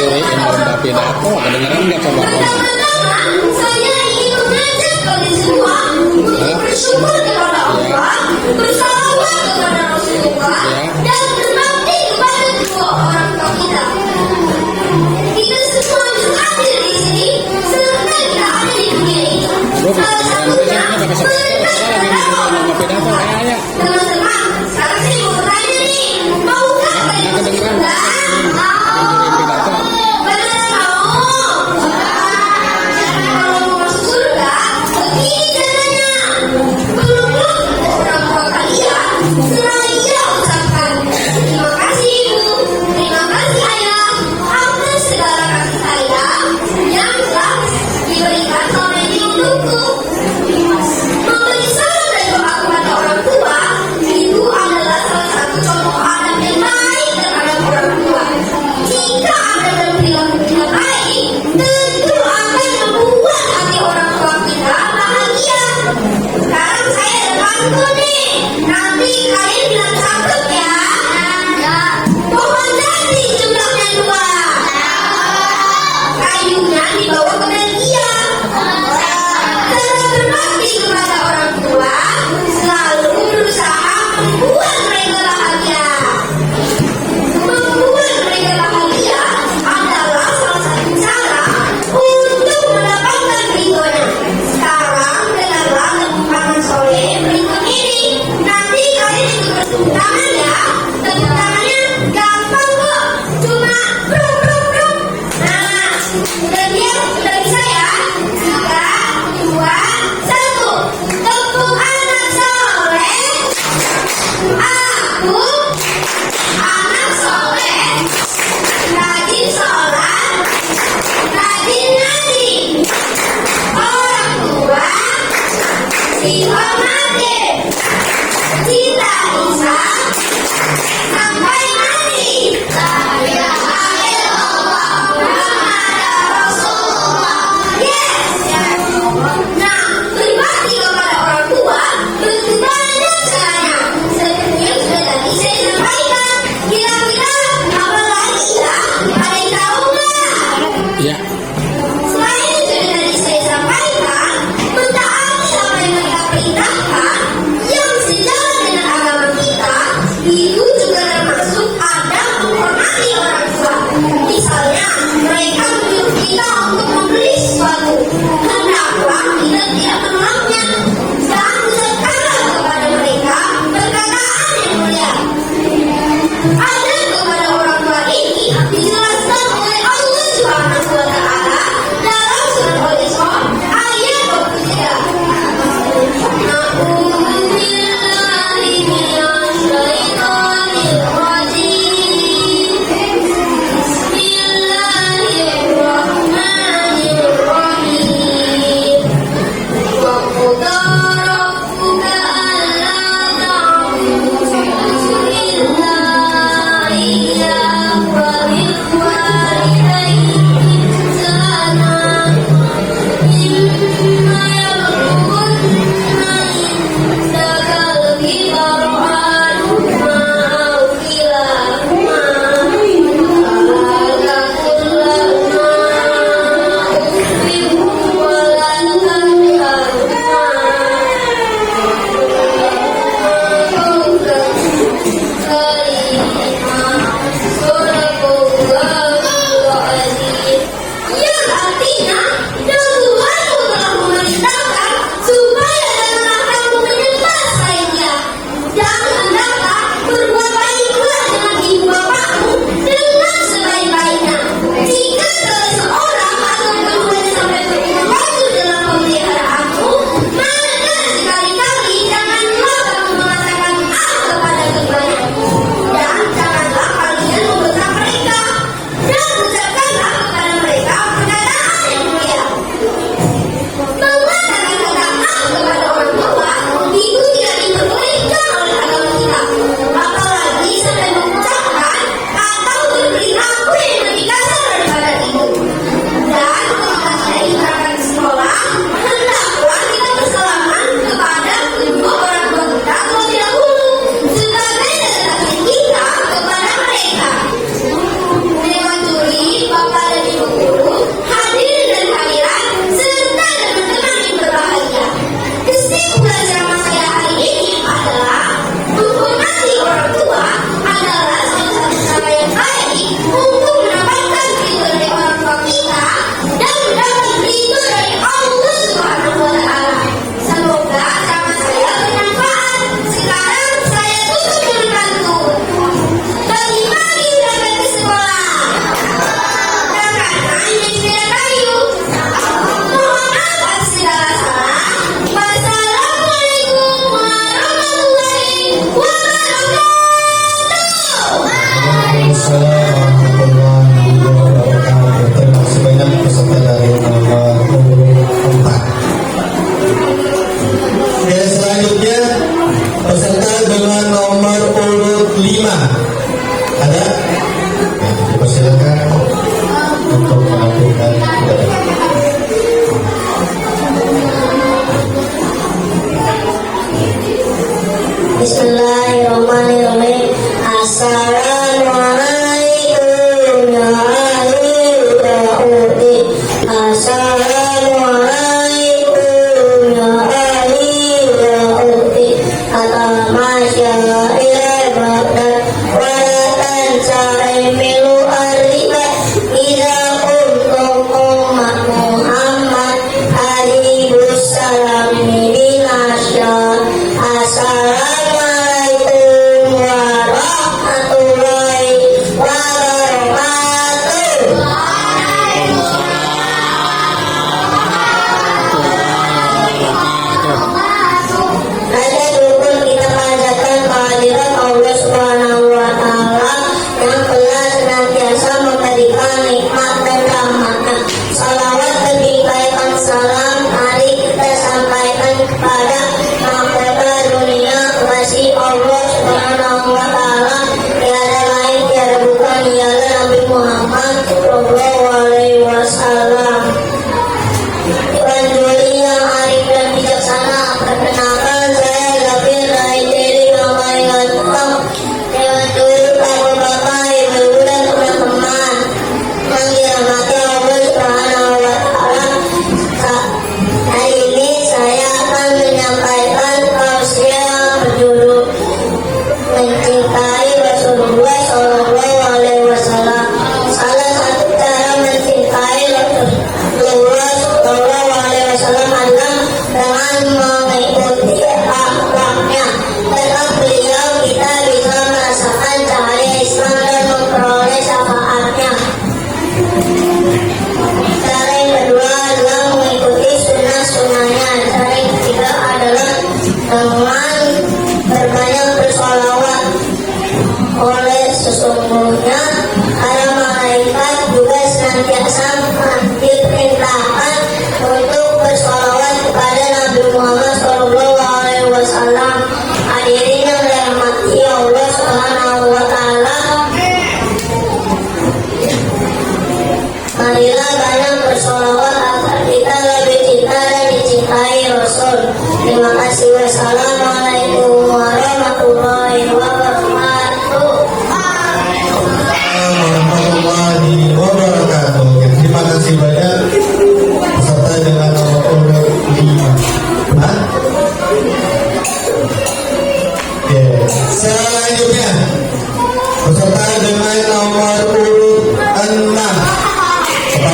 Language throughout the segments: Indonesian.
diriin lomba pidato, kedengeran nggak coba kamu? Saya ingin mengajak kalian semua untuk bersyukur kepada Allah, bersalawat kepada Rasulullah, dan berbakti kepada kedua orang tua kita. Kita semua hadir di sini serta kita ada di dunia ini. Salah satunya lomba pidato, ayo. Teman-teman, sekarang saya mau bertanya nih, maukah kalian masuk surga?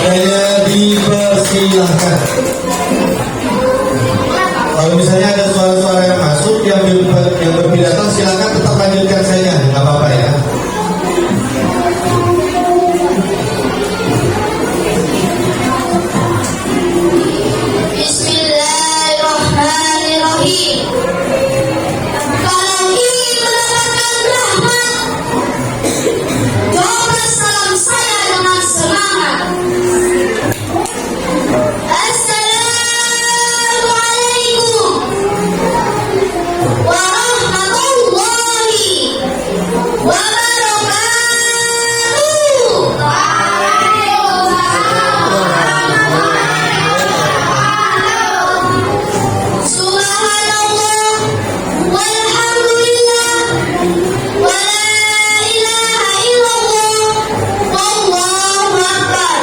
Makanya dipersilahkan. Kalau misalnya ada suara-suara yang masuk yang berpidato, silakan tetap lanjutkan saja, nggak apa-apa ya. Bismillahirrahmanirrahim. Kalau ingin mendapatkan rahmat, jawablah salam saya dengan semangat. Assalamualaikum warahmatullahi wabarakatuh. Subhanallah walhamdulillah wa la ilaha illallah wallahu akbar.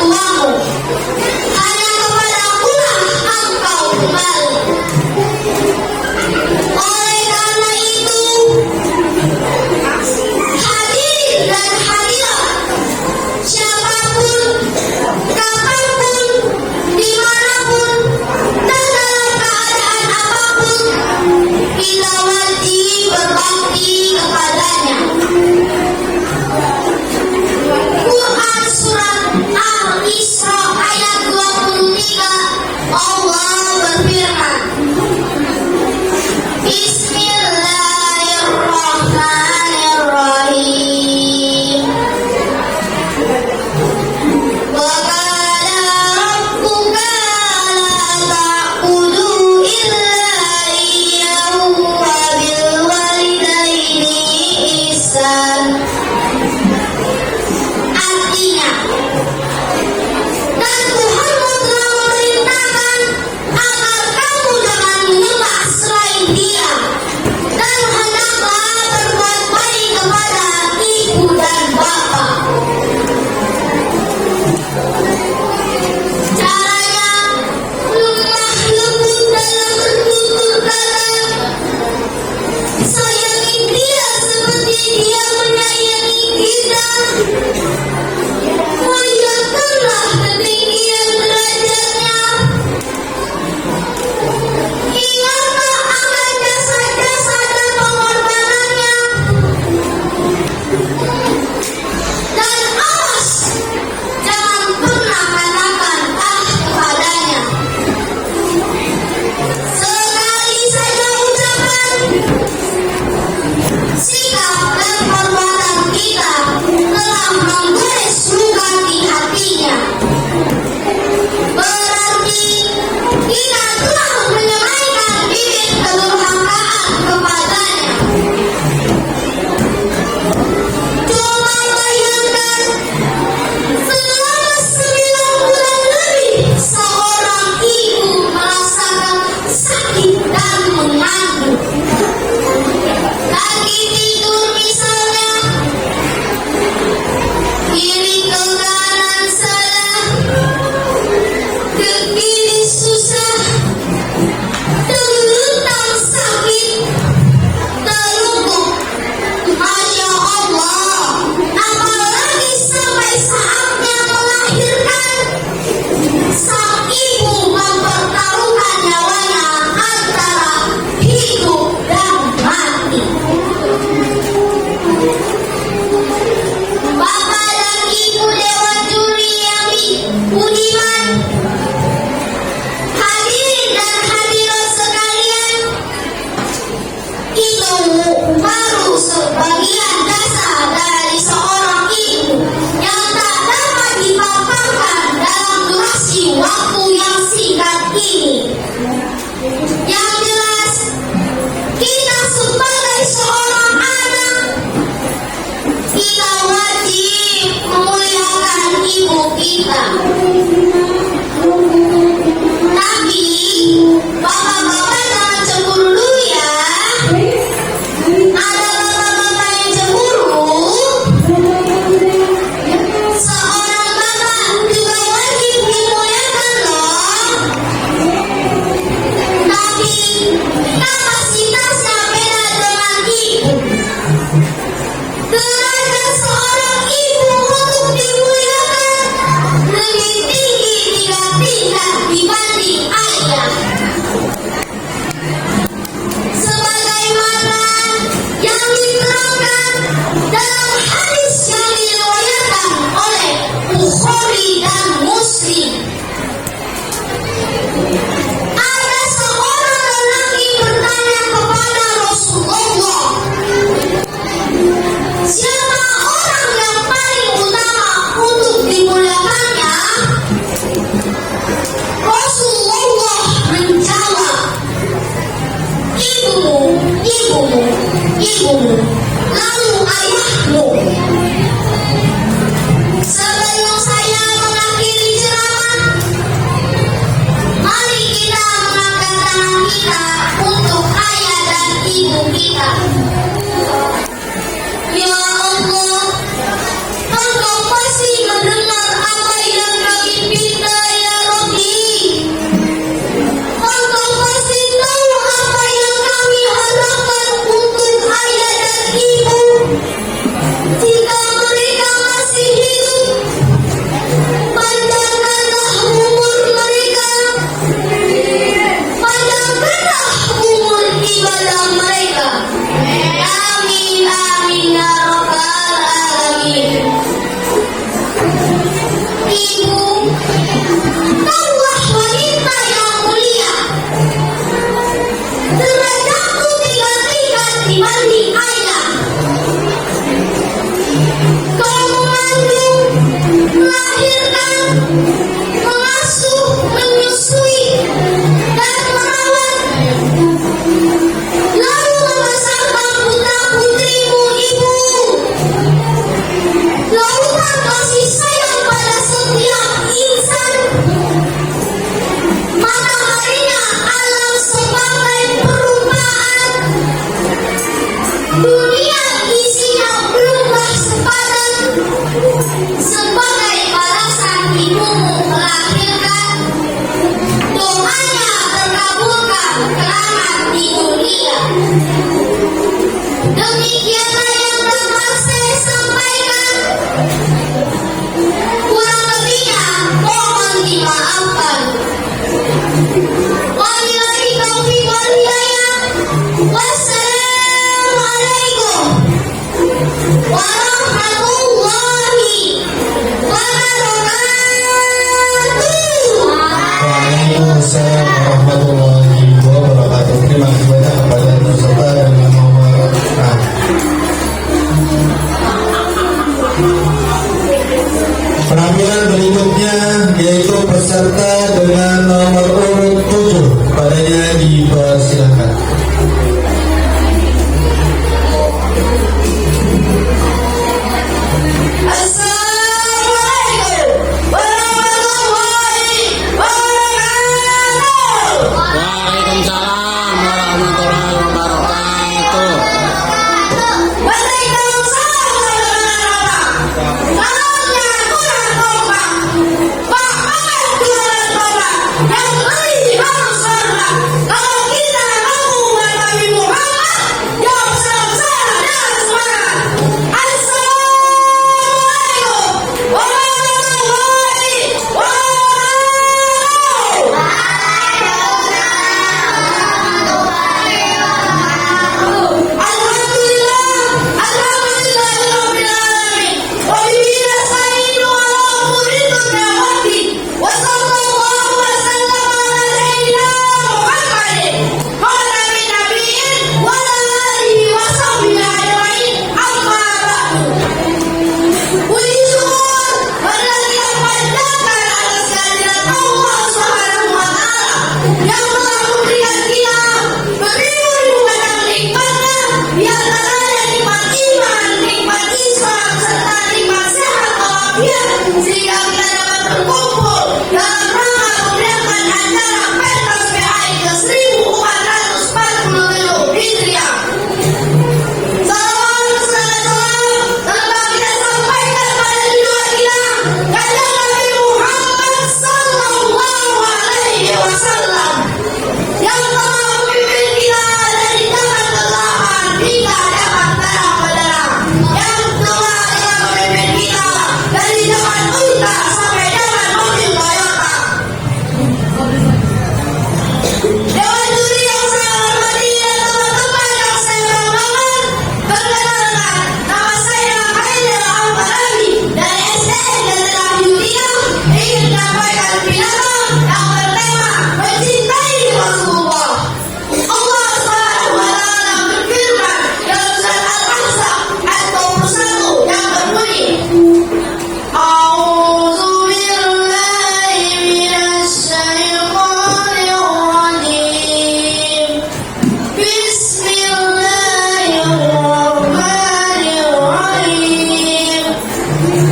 tuamu. Hanya kepadakulah engkau kembali. Oleh karena itu, hadirin dan hadirat, siapapun, kapanpun, dimanapun, dan dalam keadaan apapun, kita wajib berbakti kepadanya. Quran Surat Al-Isra ayat 23, Allah berfirman, Bismillahirrahmanirrahim. Wa qala rabbuka la ta'budu illa iyyahu wa bil walidaini ihsan. Artinya, dan Tuhanmu telah memerintahkan agar kamu jangan menyembah selain Dia, dan hendaklah berbuat baik kepada ibu dan bapa. Caranya lemah lembut dalam bertutur kata, sayangi Dia seperti Dia menyayangi kita. Muliakanlah ketinggian derajatnya. Ingatlah akan jasa-jasa dan pengorbanannya. Dan awas, jangan pernah katakan kepadanya. Sekali saja ucapan, sikap dan perbuatan kita telah menggores luka di hatinya. Berarti kita telah menyemaikan bibit kedurhakaan kepadanya. Coba bayangkan, selama 9 bulan lebih seorang ibu merasakan sakit dan mengandung. Lagi tidur misalnya, kiri ke kanan salah, ke kiri susah, terlentang sakit, terlungkup. Masya Allah, apalagi sampai saatnya melahirkan, sang ibu mempertaruhkan nyawanya antara hidup dan mati. Bapak dan Ibu Dewan Juri yang budiman, hadirin dan hadirat sekalian, itu baru sebagian dasar dari seorang ibu yang tak dapat dipaparkan dalam durasi waktu yang singkat ini. Yang jelas, kita sebagai seorang anak, kita wajib memuliakan ibu kita. Tapi bapak-bapak jangan cemburu dulu ya. Ada bapak-bapak yang cemburu. Seorang bapak juga wajib dimuliakan loh. Tapi kapasitasnya beda dengan ibu. Derajat seorang ibu untuk dimuliakan lebih peserta dengan nomor urut 7, padanya dipersilakan. Assalamualaikum warahmatullahi wabarakatuh. Waalaikumsalam warahmatullahi wabarakatuh. Waalaikumsalam warahmatullahi wabarakatuh. Salamnya kurang kompak, bahkan kurang kompak, yang lebih harus hormat. Kalau kita mampu menghadapi Muhammad, jawab salam saya dengan semangat. Assalamualaikum warahmatullahi wabarakatuh. Alhamdulillahirrahmanirrahim. Wa bihi nasta'inu ala umuri dunya waddin. Wa sallallahu wa sallam ala sayyidina Muhammadin wa ala nabiyyin wa ala alihi wa sahbihi ajma'in. Amma ba'du. Puji syukur bagi yang panjangkan atas kehadiran Allah Subhanahu wa Ta'ala yang telah memberikan kita beribu-ribu macam nikmatnya, di antaranya nikmat iman, nikmat Islam, serta nikmat sehat walafiat, sehingga kita dapat berkumpul dalam rangka memeriahkan acara pentas PAI ke-1447 Hijriah. Salam telah kita sampaikan pada jiwa kita, Kanjeng Nabi Muhammad Sallallahu Alaihi Wasallam, yang telah memimpin kita dari zaman kegelapan hingga zaman terang benderang, yang telah memimpin kita dari zaman unta sampai zaman mobil Toyota. Dewan juri yang saya hormati dan teman-teman yang saya banggakan, perkenalkan, nama saya Haidar Al-Farabi dari SDN Jenderal Yulia, ingin menyampaikan pidato yang bertema mencintai Rasulullah. Allah Subhanahu wa Ta'ala berfirman dalam surat Al-Ahzab ayat 21 yang berbunyi, A'udzu billahi minasy syaithanir rajim. Bismillahirrahmanirrahim.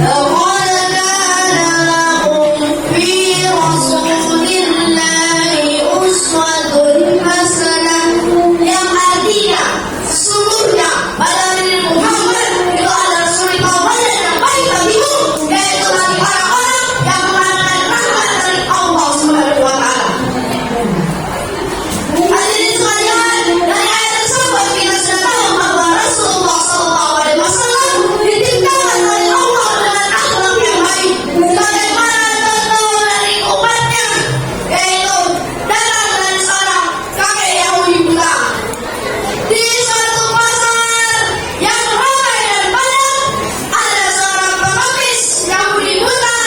Laqad kana lakum fi Rasulillahi uswatun hasanah, yang artinya sesungguhnya pada diri Muhammad itu adalah suri tauladan yang baik bagimu, yaitu bagi orang-orang yang mengharapkan rahmat dari Allah Subhanahu wa Ta'ala. Hadirin sekalian, dari ayat tersebut kita sudah tahu bahwa Rasulullah SAW ditiptakan oleh Allah dengan akhlak yang baik, sebagaimana contoh dari umatnya, yaitu datang dari seorang kakek Yahudi buta di suatu pasar yang ramai dan padat. Ada seorang pengemis Yahudi buta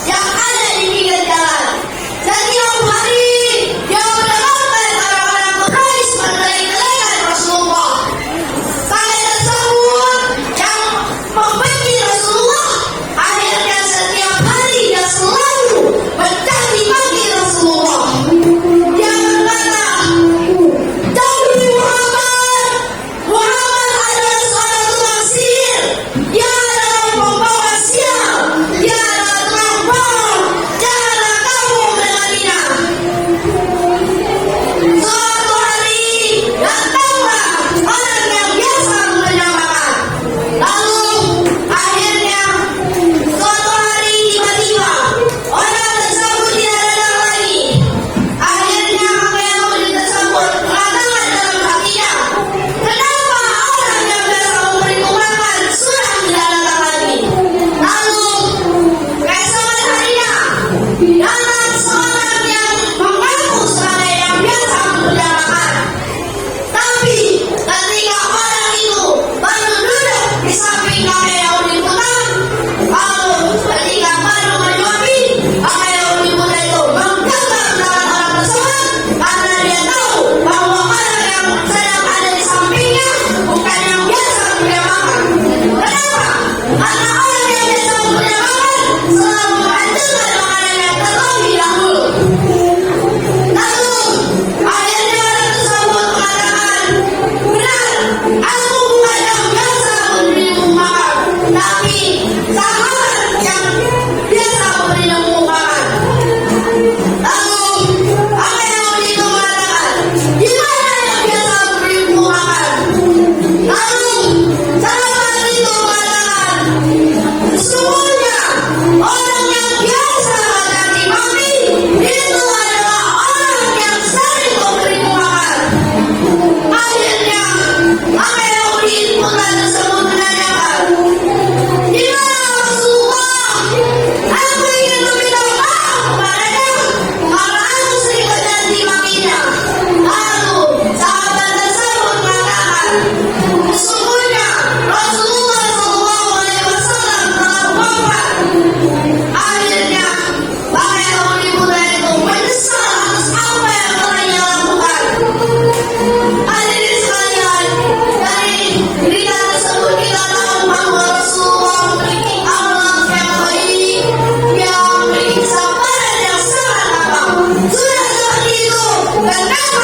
yang ada di pinggir jalan. Setiap hari dia mendengarkan orang-orang Quraisy menjelek-jelekan Rasulullah. Kakek tersebut yang membenci Rasulullah, akhirnya setiap hari dia selalu mencaci maki Rasulullah. Dia berkata, "Jauhi Muhammad. Muhammad adalah seorang tukang sihir. Dia adalah pembawa sial. Dia adalah tukang bohong. Janganlah kamu mendekatinya." Suatu hari datanglah orang yang biasa menyamakan. Lalu akhirnya suatu hari tiba-tiba orang tersebut tidak datang lagi. Akhirnya kakek Yahudi tersebut mengatakan dalam hatinya, "Kenapa orang yang biasa memberiku makan sudah tidak datang lagi?" Lalu keesokan harinya datang seorang yang mengaku sebagai yang biasa memberi makan. Tapi ketika orang itu baru duduk di samping kakek Yahudi buta, lalu ketika baru menyuapi, kakek Yahudi buta itu menggenggam tangan orang tersebut karena dia tahu bahwa orang yang sedang ada di sampingnya bukan yang biasa memberi makan. Kenapa? Karena orang yang biasa memberi makan selalu memanjurkan makanan yang terlebih Sudah seperti itu, bukan kamu